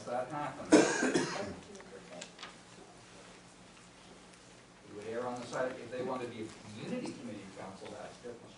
unless that happens, it would err on the side, if they want to be a community committee council, that's different.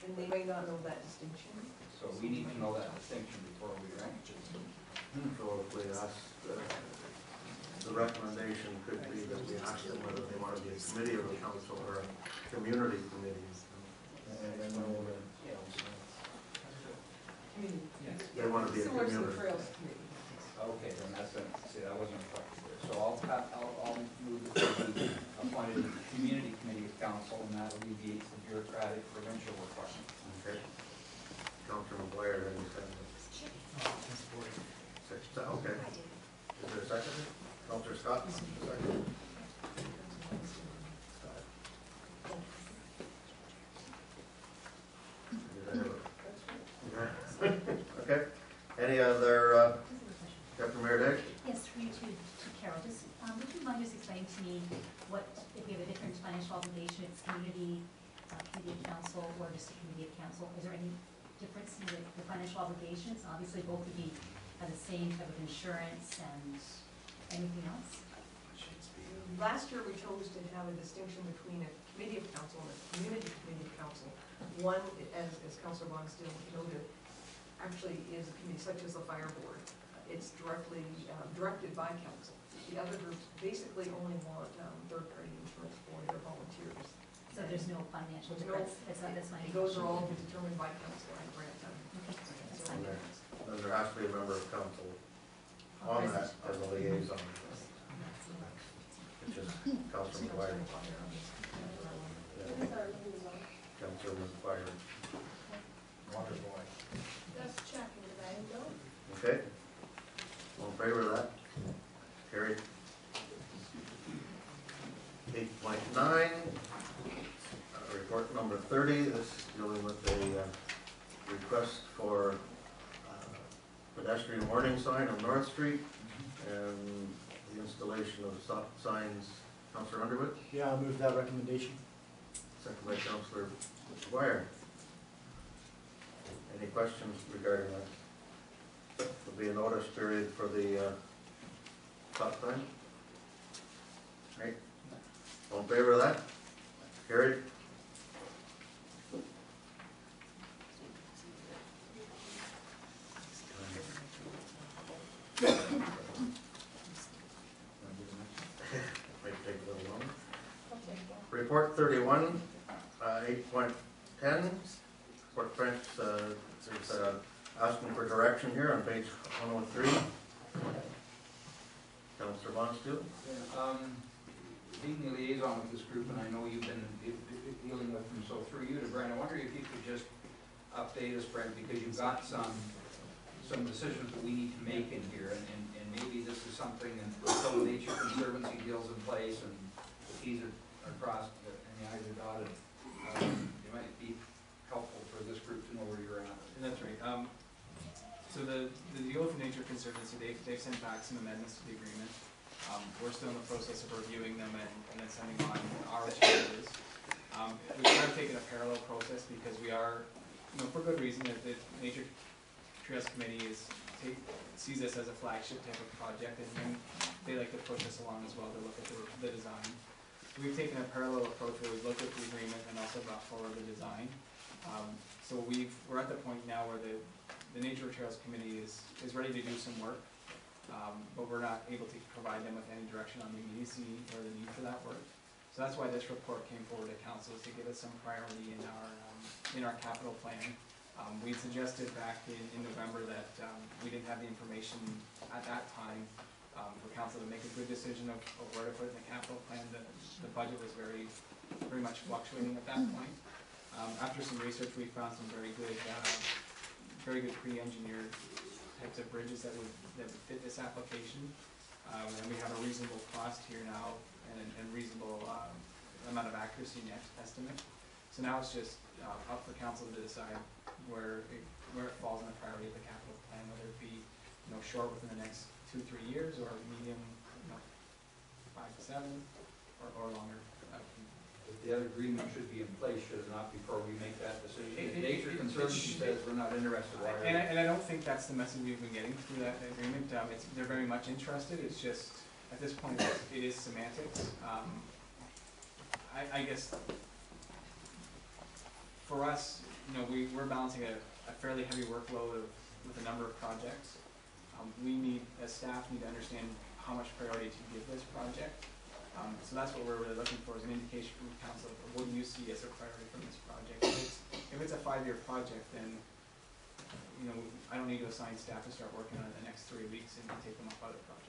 And they may not know that distinction. So we need to know that distinction before we rank. So if we ask, the recommendation could be that we ask them whether they want to be a committee of the council or a community committee. They want to be a Similar to the community. Trails Committee. Okay, then that's it. See, that wasn't reflected there. So I'll move to be appointed to the community committee of council, and that alleviates the bureaucratic provincial requirement. Okay. Councilor McGuire, any second? Okay. Is there a second? Councilor Scott, second. Okay. Any other, Deputy Mayor Day? Yes, for you to Carol. Just, would you mind just explaining to me what, if we have a different financial obligation, it's community of council or just a committee of council, is there any difference in the financial obligations? Obviously both would be have the same type of insurance and anything else? Last year, we chose to have a distinction between a committee of council and a community committee of council. One, as Councilor Bonstill noted, actually is a committee such as the fire board. It's directly directed by council. The other groups basically only want third-party insurance for their volunteers. So there's no financial There's difference? That's my Those are all determined by council and grant them. Okay, that's And fine. then there has to be a member of council on that as a liaison, which is Councilor McGuire. Councilor McGuire. Water boy. Just checking that I don't. Okay. All in favor of that? Carried. 8.9, report number 30. This is dealing with a request for pedestrian warning sign on North Street and the installation of stop signs. Councilor Underwood? Yeah, I'll move that recommendation. Second by Councilor McGuire. Any questions regarding that? There'll be a notice period for the stop sign. Right. All in favor of that? Carried. Might take a little longer. Report 31, 8.10. Report French is asking for direction here on page 103. Councilor Bonstill. Being the liaison with this group, and I know you've been dealing with them, so through you to Brent, I wonder if you could just update us, Brent, because you've got some decisions that we need to make in here, and maybe this is something until the Nature Conservancy deals in place and the T's are crossed and the I's are dotted, it might be helpful for this group to know where you're at. And that's right. So the deal with the Nature Conservancy, they've sent back some amendments to the agreement. We're still in the process of reviewing them and then sending on our changes. We try to take it a parallel process because we are, for good reason, that the Nature Trails Committee sees this as a flagship type of project, and they like to push us along as well to look at the design. So we've taken a parallel approach where we've looked at the agreement and also brought forward the design. So we're at the point now where the Nature Trails Committee is ready to do some work, but we're not able to provide them with any direction on the immediacy or the need for that work. So that's why this report came forward to council, is to give us some priority in our capital plan. We suggested back in November that we didn't have the information at that time for council to make a good decision of where to put it in the capital plan. The budget was very much fluctuating at that point. After some research, we found some very good pre-engineered types of bridges that would fit this application, and we have a reasonable cost here now and reasonable amount of accuracy in the estimate. So now it's just up for council to decide where it falls in the priority of the capital plan, whether it be short within the next 2-3 years, or medium 5 to 7, or longer. the other agreement should be in place, should it not, before we make that decision? If It- Nature it- Conservancy it- says we're not interested, why are we? And I don't think that's the message we've been getting through that agreement. They're very much interested, it's just, at this point, it is semantics. I guess, for us, we're balancing a fairly heavy workload with a number of projects. We as staff, need to understand how much priority to give this project. So that's what we're really looking for, is an indication from council of what do you see as a priority from this project. If it's a 5-year project, then, I don't need to assign staff to start working on it the next 3 weeks and take them off other projects.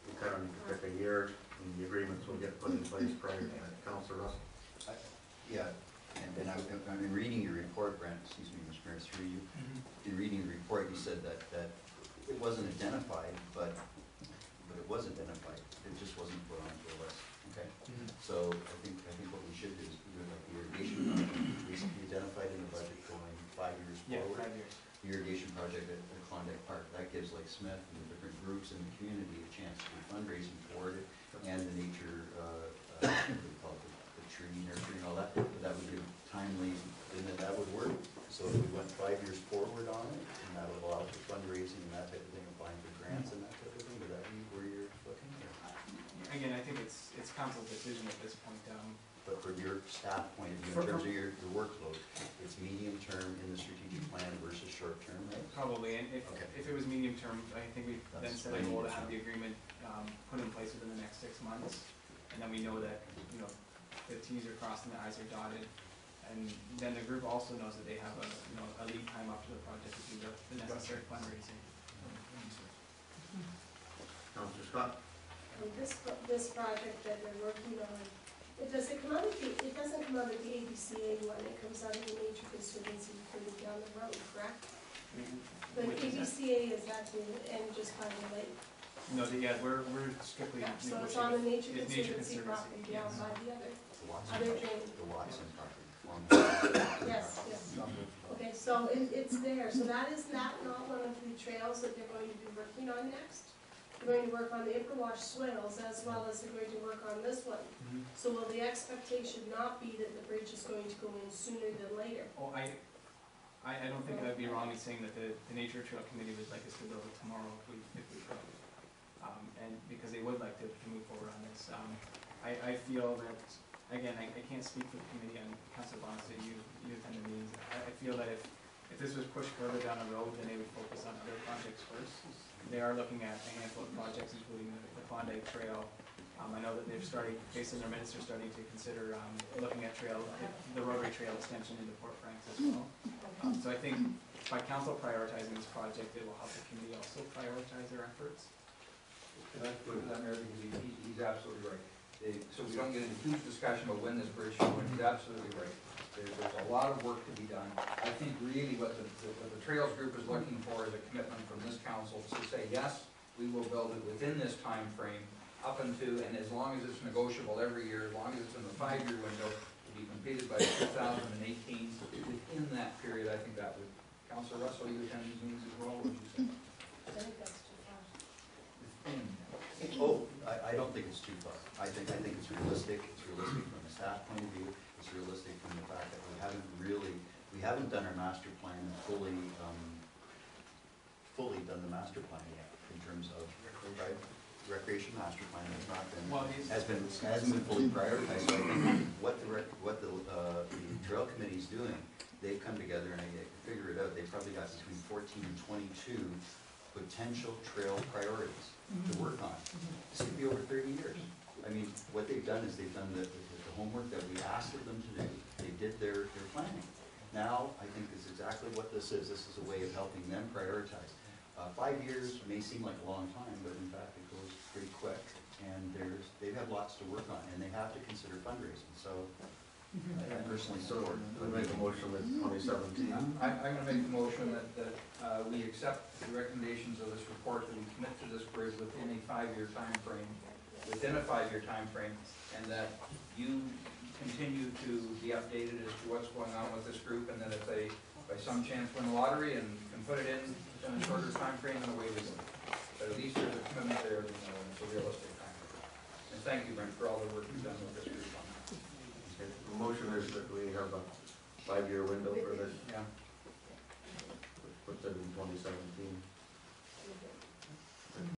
We kind of need to pick a year, and the agreements will get put in place prior to that. Councilor Russell? Yeah, and I've been reading your report, Brent, excuse me, Mr. Mayor, through you. In reading the report, you said that it wasn't identified, but it was identified. It just wasn't put onto the list, okay? So I think what we should do is do like the irrigation project, basically identified in the budget going 5 years Yeah, forward. 5 years. The irrigation project at Klondike Park, that gives like Smith and the different groups in the community a chance to do fundraising for it, and the nature, what do you call it, the tree nursery and all that, but that would give timely, and that would work. So if we went 5 years forward on it, and that would allow for fundraising and that type of thing, applying for grants and that type of thing, would that be where you're looking? Again, I think it's council's decision at this point. But from your staff point of view, in terms of your workload, it's medium term in the strategic plan versus short term, right? Probably, and Okay. if it was medium term, I think we then That's set a goal to medium have term. the agreement put in place within the next 6 months. And then we know that, the Ts are crossed and the Is are dotted. And then the group also knows that they have a lead time up to the project to do the necessary fundraising. Councilor Scott? This project that they're working on, it doesn't come out of the ABCA one, it comes out of the Nature Conservancy further down the road, correct? The Which is that? ABCA is at the end just by the lake. No, we're strictly. So it's on the Nature It's Nature Conservancy property down yes. by the other The Watson Other property, drain. the Watson property. Yes, yes. Okay, so it's there, so that is not one of the trails that they're going to be working on next? They're going to work on the Ipperwash swales as well as they're going to work on this one. So will the expectation not be that the bridge is going to go in sooner than later? Oh, I don't think I'd be wrong in saying that the Nature Trail Committee would like us to build it tomorrow if we could. And because they would like to move forward on this. I feel that, again, I can't speak for the committee, and Councilor Bonstead, you attended meetings. I feel that if this was pushed further down the road, then they would focus on other projects first. They are looking at a handful of projects, including the Klondike Trail. I know that they're starting, based on their minutes, they're starting to consider looking at the Rotary Trail extension into Port Franks as well. So I think by council prioritizing this project, it will help the community also prioritize their efforts. Can I put that, Mayor, because he's absolutely right. So we don't get into huge discussion about when this bridge should go in, he's absolutely right. There's a lot of work to be done. I think really what the Trails Group is looking for is a commitment from this council to say, yes, we will build it within this time frame, up into, and as long as it's negotiable every year, as long as it's in the 5-year window, to be completed by 2018. Within that period, I think that would. Councilor Russell, you attend these meetings as well, what would you say? I think that's too far. Within. Oh, I don't think it's too far. I think it's realistic. It's realistic from a staff point of view. It's realistic from the fact that we haven't done our master plan and fully done the master plan yet in terms of recreation master plan hasn't been fully prioritized. So I think what the trail committee is doing, they've come together and they figure it out. They've probably got between 14 and 22 potential trail priorities to work on. This could be over 30 years. I mean, what they've done is they've done the homework that we asked of them to do. They did their planning. Now, I think this is exactly what this is. This is a way of helping them prioritize. 5 years may seem like a long time, but in fact, it goes pretty quick. And they have lots to work on, and they have to consider fundraising. So, I personally support. We'll make a motion with 2017. I'm going to make a motion that we accept the recommendations of this report, that we commit to this bridge within a 5-year time frame, and that you continue to be updated as to what's going on with this group, and that if they, by some chance, win the lottery and can put it in a shorter time frame, then away we go. But at least there's a commitment there, and it's a realistic time frame. And thank you, Brent, for all the work you've done with this group on that. Okay, motion is that we have a 5-year window for this, Yeah. which puts it in 2017.